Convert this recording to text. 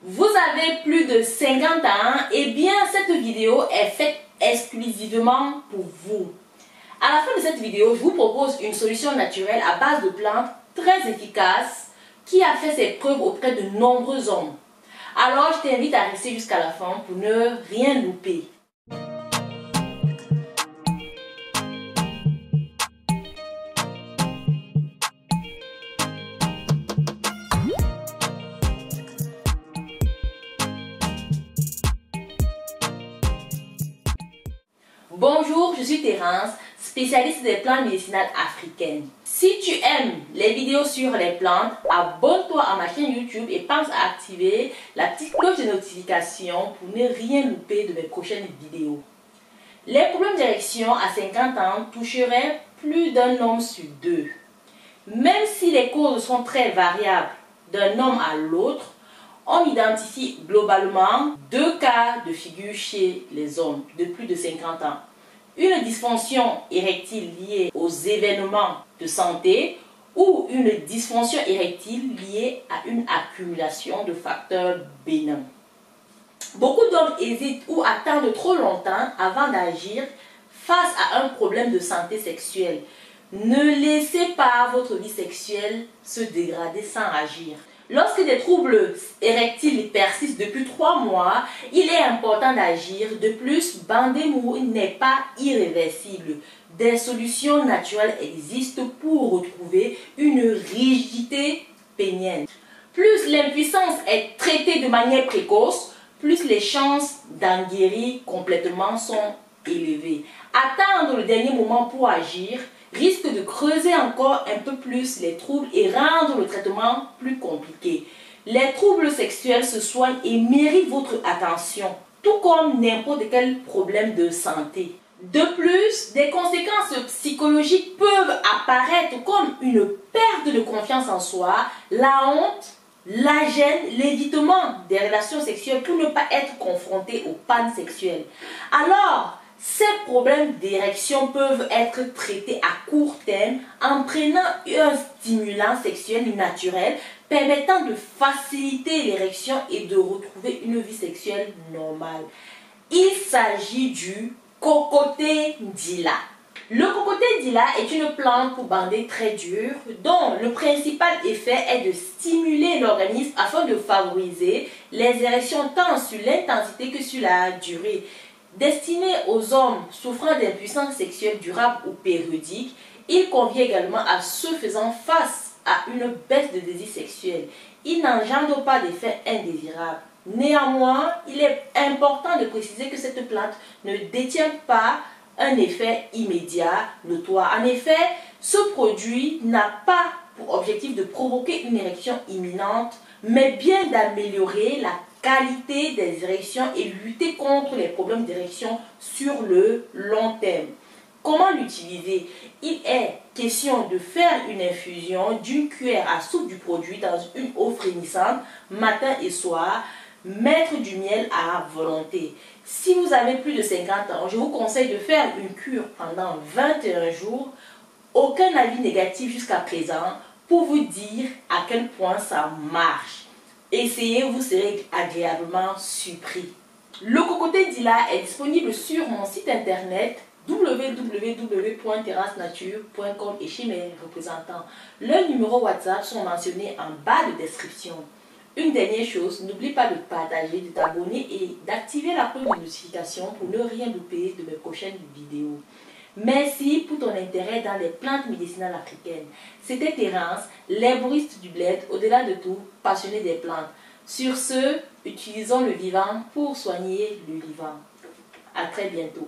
Vous avez plus de 50 ans, et bien cette vidéo est faite exclusivement pour vous. À la fin de cette vidéo, je vous propose une solution naturelle à base de plantes très efficace qui a fait ses preuves auprès de nombreux hommes. Alors je t'invite à rester jusqu'à la fin pour ne rien louper. Bonjour, je suis Thérence, spécialiste des plantes médicinales africaines. Si tu aimes les vidéos sur les plantes, abonne-toi à ma chaîne YouTube et pense à activer la petite cloche de notification pour ne rien louper de mes prochaines vidéos. Les problèmes d'érection à 50 ans toucheraient plus d'un homme sur deux. Même si les causes sont très variables d'un homme à l'autre, on identifie globalement deux cas de figure chez les hommes de plus de 50 ans. Une dysfonction érectile liée aux événements de santé ou une dysfonction érectile liée à une accumulation de facteurs bénins. Beaucoup d'hommes hésitent ou attendent trop longtemps avant d'agir face à un problème de santé sexuelle. Ne laissez pas votre vie sexuelle se dégrader sans agir. Lorsque des troubles érectiles persistent depuis 3 mois, il est important d'agir. De plus, bander mou n'est pas irréversible. Des solutions naturelles existent pour retrouver une rigidité pénienne. Plus l'impuissance est traitée de manière précoce, plus les chances d'en guérir complètement sont élevées. Attendre le dernier moment pour agir risque de creuser encore un peu plus les troubles et rendre le traitement plus compliqué. Les troubles sexuels se soignent et méritent votre attention, tout comme n'importe quel problème de santé. De plus, des conséquences psychologiques peuvent apparaître comme une perte de confiance en soi, la honte, la gêne, l'évitement des relations sexuelles pour ne pas être confronté aux pannes sexuelles. Alors, ces problèmes d'érection peuvent être traités à court terme en prenant un stimulant sexuel naturel permettant de faciliter l'érection et de retrouver une vie sexuelle normale. Il s'agit du cocoté d'Ila. Le cocoté d'Ila est une plante pour bander très dure dont le principal effet est de stimuler l'organisme afin de favoriser les érections tant sur l'intensité que sur la durée. Destiné aux hommes souffrant d'impuissance sexuelle durable ou périodique, il convient également à ceux faisant face à une baisse de désir sexuel. Il n'engendre pas d'effets indésirables. Néanmoins, il est important de préciser que cette plante ne détient pas un effet immédiat notoire. En effet, ce produit n'a pas pour objectif de provoquer une érection imminente, mais bien d'améliorer la qualité des érections et lutter contre les problèmes d'érection sur le long terme. Comment l'utiliser? Il est question de faire une infusion d'une cuillère à soupe du produit dans une eau frémissante matin et soir. Mettre du miel à volonté. Si vous avez plus de 50 ans, je vous conseille de faire une cure pendant 21 jours. Aucun avis négatif jusqu'à présent pour vous dire à quel point ça marche. Essayez, vous serez agréablement surpris. Le cocoté d'Ila est disponible sur mon site internet www.terrassenature.com et chez mes représentants. Leurs numéros WhatsApp sont mentionnés en bas de description. Une dernière chose, n'oublie pas de partager, de t'abonner et d'activer la cloche de notification pour ne rien louper de mes prochaines vidéos. Merci pour ton intérêt dans les plantes médicinales africaines. C'était Thérence, l'herboriste du bled, au-delà de tout, passionnée des plantes. Sur ce, utilisons le vivant pour soigner le vivant. À très bientôt.